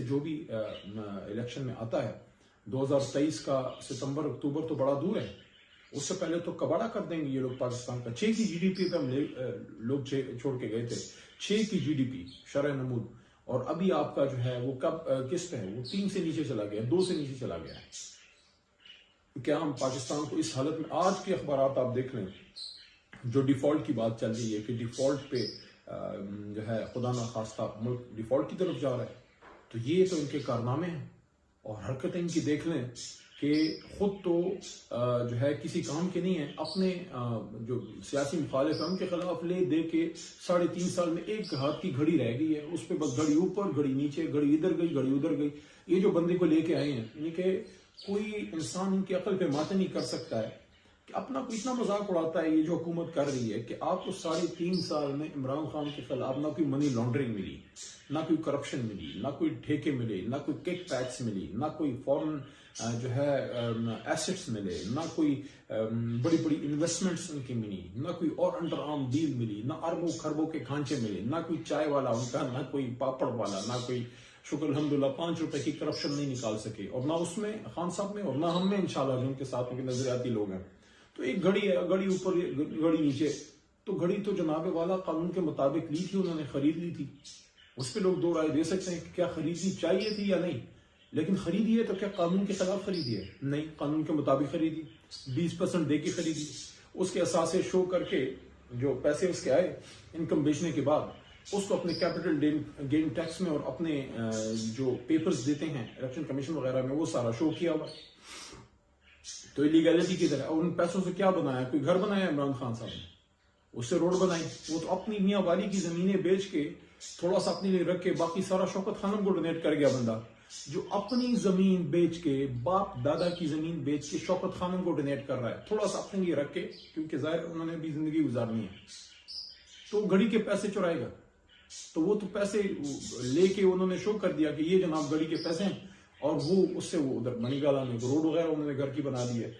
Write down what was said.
जो भी इलेक्शन में आता है 2023 का सितंबर अक्टूबर तो बड़ा दूर है, उससे पहले तो कबाड़ा कर देंगे ये लोग पाकिस्तान का। 6 की जीडीपी पे हम लोग छोड़ के गए थे, 6 की जीडीपी शरह नमूद, और अभी आपका जो है वो कब किस पे है, वो 3 से नीचे चला गया, 2 से नीचे चला गया है। क्या हम पाकिस्तान को इस हालत में, आज के अखबार आप देख लें, जो डिफॉल्ट की बात चल रही है कि डिफॉल्ट पे जो है खुदा ना खास्ता मुल्क डिफॉल्ट की तरफ जा रहा है, तो ये तो इनके कारनामे हैं और हरकतें इनकी देख लें कि खुद तो जो है किसी काम के नहीं है। अपने जो सियासी मुखालिफ है उनके खिलाफ ले दे के 3.5 साल में एक हाथ की घड़ी रह गई है, उस पर बस घड़ी ऊपर घड़ी नीचे, घड़ी इधर गई घड़ी उधर गई। ये जो बंदे को लेके आए हैं, इनके कोई इंसान इनकी अकल पे मात नहीं कर सकता है कि अपना कोई इतना मजाक उड़ाता है ये जो हुकूमत कर रही है कि आपको 3.5 साल में इमरान खान के खिलाफ ना कोई मनी लॉन्ड्रिंग मिली, ना कोई करप्शन मिली, ना कोई ठेके मिले, ना कोई किक पैक्स मिली, ना कोई फॉरेन जो है एसेट्स मिले, ना कोई बड़ी बड़ी इन्वेस्टमेंट्स उनकी मिली, ना कोई और अंडर आर्म डील मिली, ना अरबों खरबों के खांचे मिले, ना कोई चाय वाला उनका, ना कोई पापड़ वाला, ना कोई शुक्र अल्हम्दुलिल्लाह 5 रुपए की करप्शन नहीं निकाल सके, और ना उसमें खान साहब में और ना हम में इंशाल्लाह जो उनके साथ उनके नजरियाती लोग हैं। तो एक घड़ी है, घड़ी ऊपर घड़ी नीचे, तो घड़ी तो जनाब वाला कानून के मुताबिक ली थी, उन्होंने खरीद ली थी। उस पर लोग दो राय दे सकते हैं कि क्या खरीदनी चाहिए थी या नहीं, लेकिन खरीदी है तो क्या कानून के खिलाफ खरीदी है? नहीं, कानून के मुताबिक खरीदी, 20% दे के खरीदी। उसके असासे शो करके जो पैसे उसके आए इनकम बेचने के बाद, उसको अपने कैपिटल गेन टैक्स में और अपने जो पेपर्स देते हैं इलेक्शन कमीशन वगैरह में, वो सारा शो किया हुआ। तो इलीगैलिटी की तरह, और उन पैसों से क्या बनाया? कोई घर बनाया इमरान खान साहब ने? उससे रोड बनाई? वो तो अपनी मियाँ वाली की जमीनें बेच के थोड़ा सा अपने लिए रख के बाकी सारा शौकत खानम को डोनेट कर गया बंदा, जो अपनी जमीन बेच के, बाप दादा की जमीन बेच के शौकत खानम को डोनेट कर रहा है, थोड़ा सा अपने लिए रख के, क्योंकि जाहिर उन्होंने भी जिंदगी गुजारनी है। तो घड़ी के पैसे चुराएगा, तो वो तो पैसे लेके उन्होंने शो कर दिया कि ये जनाब घड़ी के पैसे हैं, और वो उससे वो उधर मणिगाला में रोड वगैरह उन्होंने घर की बना दी है।